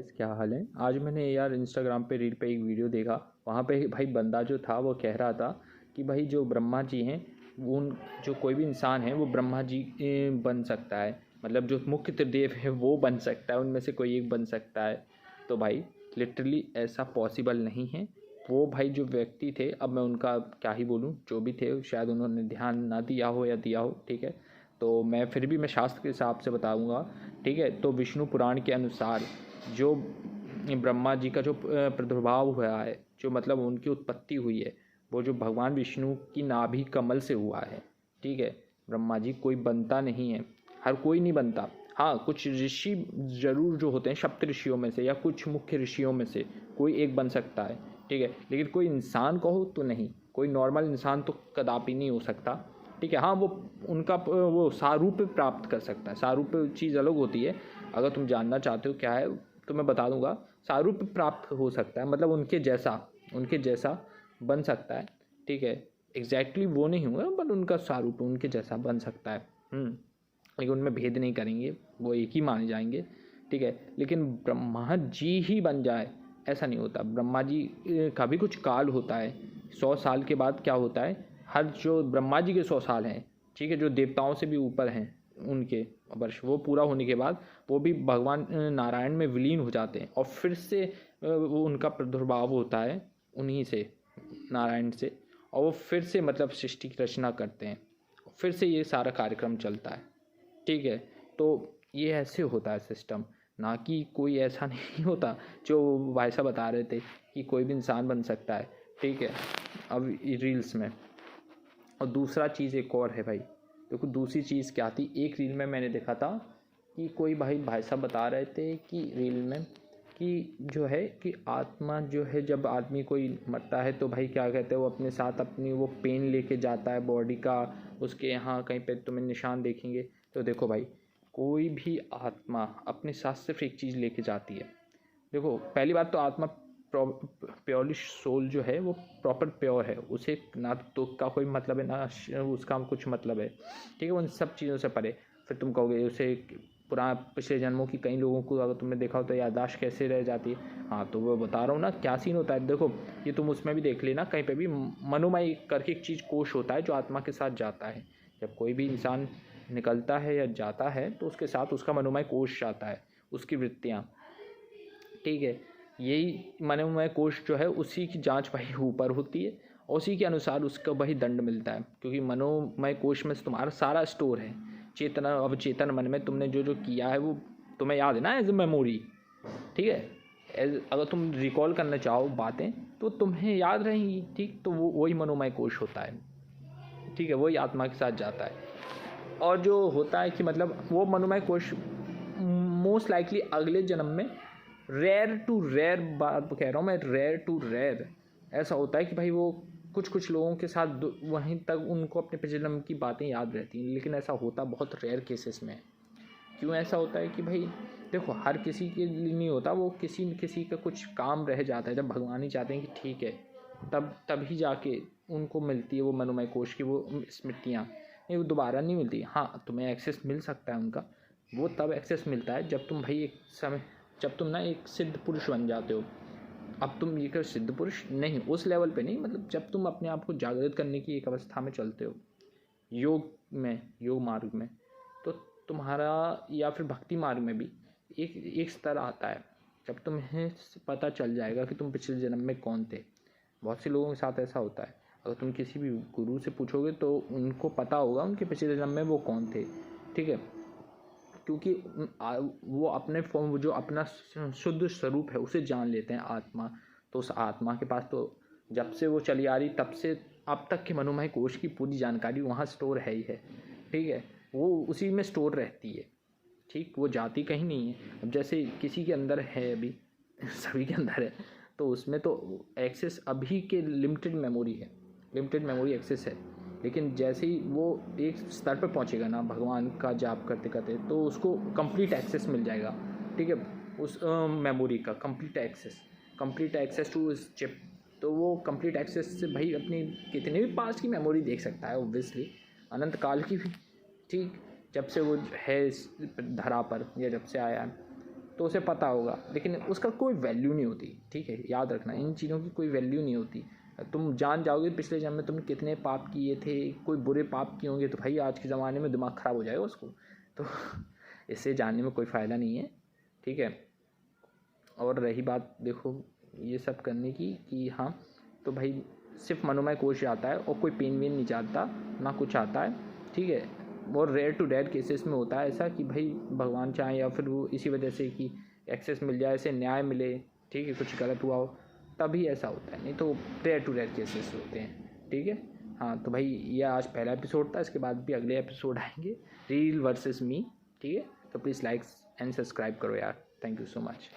Guys, क्या हाल है। आज मैंने यार इंस्टाग्राम पे रील पे एक वीडियो देखा। वहाँ पे भाई बंदा जो था वो कह रहा था कि भाई जो ब्रह्मा जी हैं वो जो कोई भी इंसान है वो ब्रह्मा जी बन सकता है। मतलब जो मुख्य त्रिदेव है वो बन सकता है, उनमें से कोई एक बन सकता है। तो भाई लिटरली ऐसा पॉसिबल नहीं है। वो भाई जो व्यक्ति थे, अब मैं उनका क्या ही बोलूँ, जो भी थे शायद उन्होंने ध्यान ना दिया हो या दिया हो, ठीक है। तो मैं फिर भी मैं शास्त्र के हिसाब से बताऊँगा, ठीक है। तो विष्णु पुराण के अनुसार जो ब्रह्मा जी का जो प्रादुर्भाव हुआ है, जो मतलब उनकी उत्पत्ति हुई है, वो जो भगवान विष्णु की नाभि कमल से हुआ है, ठीक है। ब्रह्मा जी कोई बनता नहीं है, हर कोई नहीं बनता। हाँ, कुछ ऋषि जरूर जो होते हैं सप्त ऋषियों में से या कुछ मुख्य ऋषियों में से कोई एक बन सकता है, ठीक है। लेकिन कोई इंसान कहो तो नहीं, कोई नॉर्मल इंसान तो कदापि नहीं हो सकता, ठीक है। हाँ, वो उनका वो सारूप्य प्राप्त कर सकता है। सारूप्य चीज़ अलग होती है। अगर तुम जानना चाहते हो क्या है तो मैं बता दूंगा। सारूप्य प्राप्त हो सकता है, मतलब उनके जैसा बन सकता है, ठीक है। एग्जैक्टली वो नहीं हुआ बट उनका सारूप्य उनके जैसा बन सकता है। लेकिन उनमें भेद नहीं करेंगे, वो एक ही माने जाएंगे, ठीक है। लेकिन ब्रह्मा जी ही बन जाए ऐसा नहीं होता। ब्रह्मा जी का भी कुछ काल होता है। 100 साल के बाद क्या होता है, हर जो ब्रह्मा जी के 100 साल हैं, ठीक है, जो देवताओं से भी ऊपर हैं उनके वर्ष, वो पूरा होने के बाद वो भी भगवान नारायण में विलीन हो जाते हैं और फिर से वो उनका प्रादुर्भाव होता है उन्हीं से, नारायण से। और वो फिर से मतलब सृष्टि की रचना करते हैं, फिर से ये सारा कार्यक्रम चलता है, ठीक है। तो ये ऐसे होता है सिस्टम, ना कि कोई ऐसा नहीं होता जो भाई साहब बता रहे थे कि कोई भी इंसान बन सकता है, ठीक है। अब रील्स में और दूसरा चीज़ एक और है भाई। देखो दूसरी चीज़ क्या थी, एक रील में मैंने देखा था कि कोई भाई साहब बता रहे थे कि रील में कि जो है कि आत्मा जो है, जब आदमी कोई मरता है तो भाई क्या कहते हैं, वो अपने साथ अपनी वो पेन लेके जाता है बॉडी का। उसके यहाँ कहीं पे तुम्हें निशान देखेंगे तो देखो भाई, कोई भी आत्मा अपने साथ सिर्फ एक चीज़ लेके जाती है। देखो पहली बात तो आत्मा प्योरली सोल जो है वो प्रॉपर प्योर है, उसे ना तो का कोई मतलब है ना उसका कुछ मतलब है, ठीक है। उन सब चीज़ों से परे। फिर तुम कहोगे उसे पुराना पिछले जन्मों की, कई लोगों को अगर तुमने देखा हो तो याददाश्त कैसे रह जाती है। हाँ, तो वो बता रहा हूँ ना क्या सीन होता है। देखो ये तुम उसमें भी देख लेना, कहीं पे भी मनोमय करके एक चीज़ कोश होता है जो आत्मा के साथ जाता है। जब कोई भी इंसान निकलता है या जाता है तो उसके साथ उसका मनोमय कोश जाता है, उसकी वृत्तियाँ, ठीक है। यही मनोमय कोश जो है उसी की जांच भाई ऊपर होती है और उसी के अनुसार उसका वही दंड मिलता है, क्योंकि मनोमय कोश में तुम्हारा सारा स्टोर है। चेतना अवचेतन मन में तुमने जो जो किया है वो तुम्हें याद है ना, एज ए मेमोरी, ठीक है। अगर तुम रिकॉल करना चाहो बातें तो तुम्हें याद रहेंगी, ठीक। तो वो वही मनोमय कोश होता है, ठीक है। वही आत्मा के साथ जाता है। और जो होता है कि मतलब वो मनोमय कोश मोस्ट लाइकली अगले जन्म में, रेयर टू रेयर बात कह रहा हूँ मैं, रेयर टू रेयर ऐसा होता है कि भाई वो कुछ लोगों के साथ वहीं तक उनको अपने पिछले जन्म की बातें याद रहती हैं। लेकिन ऐसा होता बहुत रेयर केसेस में। क्यों ऐसा होता है कि भाई देखो हर किसी के लिए नहीं होता, वो किसी न किसी का कुछ काम रह जाता है, जब भगवान ही चाहते हैं कि ठीक है, तभी जाके उनको मिलती है वो मनोमय कोश की वो स्मृतियाँ। नहीं, वो दोबारा नहीं मिलती। हाँ, तुम्हें एक्सेस मिल सकता है उनका, वो तब एक्सेस मिलता है जब तुम भाई एक समय, जब तुम ना एक सिद्ध पुरुष बन जाते हो। अब तुम ये कर सिद्ध पुरुष नहीं, उस लेवल पे नहीं, मतलब जब तुम अपने आप को जागृत करने की एक अवस्था में चलते हो, योग मार्ग में, तो तुम्हारा या फिर भक्ति मार्ग में भी एक स्तर आता है जब तुम्हें पता चल जाएगा कि तुम पिछले जन्म में कौन थे। बहुत से लोगों के साथ ऐसा होता है। अगर तुम किसी भी गुरु से पूछोगे तो उनको पता होगा उनके पिछले जन्म में वो कौन थे, ठीक है। क्योंकि वो अपने फॉर्म, जो अपना शुद्ध स्वरूप है उसे जान लेते हैं आत्मा। तो उस आत्मा के पास तो जब से वो चली आ रही तब से अब तक के मनोमय कोश की पूरी जानकारी वहाँ स्टोर है ही है, ठीक है। वो उसी में स्टोर रहती है, ठीक। वो जाती कहीं नहीं है। अब जैसे किसी के अंदर है, अभी सभी के अंदर है, तो उसमें तो एक्सेस अभी के लिमिटेड मेमोरी है, लिमिटेड मेमोरी एक्सेस है। लेकिन जैसे ही वो एक स्तर पर पहुंचेगा ना भगवान का जाप करते करते, तो उसको कंप्लीट एक्सेस मिल जाएगा, ठीक है। उस मेमोरी का कंप्लीट एक्सेस टू इस चिप। तो वो कंप्लीट एक्सेस से भाई अपनी कितने भी पास्ट की मेमोरी देख सकता है, ऑब्वियसली अनंत काल की भी, ठीक। जब से वो है इस धरा पर या जब से आया है, तो उसे पता होगा, लेकिन उसका कोई वैल्यू नहीं होती। ठीक है, याद रखना, इन चीज़ों की कोई वैल्यू नहीं होती। तुम जान जाओगे पिछले जन्म में तुमने कितने पाप किए थे, कोई बुरे पाप किए होंगे, तो भाई आज के ज़माने में दिमाग ख़राब हो जाएगा उसको। तो इससे जानने में कोई फ़ायदा नहीं है। ठीक है, और रही बात देखो ये सब करने की कि हाँ, तो भाई सिर्फ मनोमय कोश आता है और कोई पेन वेन नहीं चाहता, ना कुछ आता है। ठीक है, और रेयर टू रेयर केसेस में होता है ऐसा कि भाई भगवान चाहे या फिर वो इसी वजह से कि एक्सेस मिल जाए, ऐसे न्याय मिले, ठीक है, कुछ गलत हुआ हो तभी ऐसा होता है, नहीं तो रेयर टू रेयर केसेस होते हैं। ठीक है, हाँ, तो भाई ये आज पहला एपिसोड था, इसके बाद भी अगले एपिसोड आएंगे, रील वर्सेस मी। ठीक है, तो प्लीज़ लाइक एंड सब्सक्राइब करो यार। Thank you so much.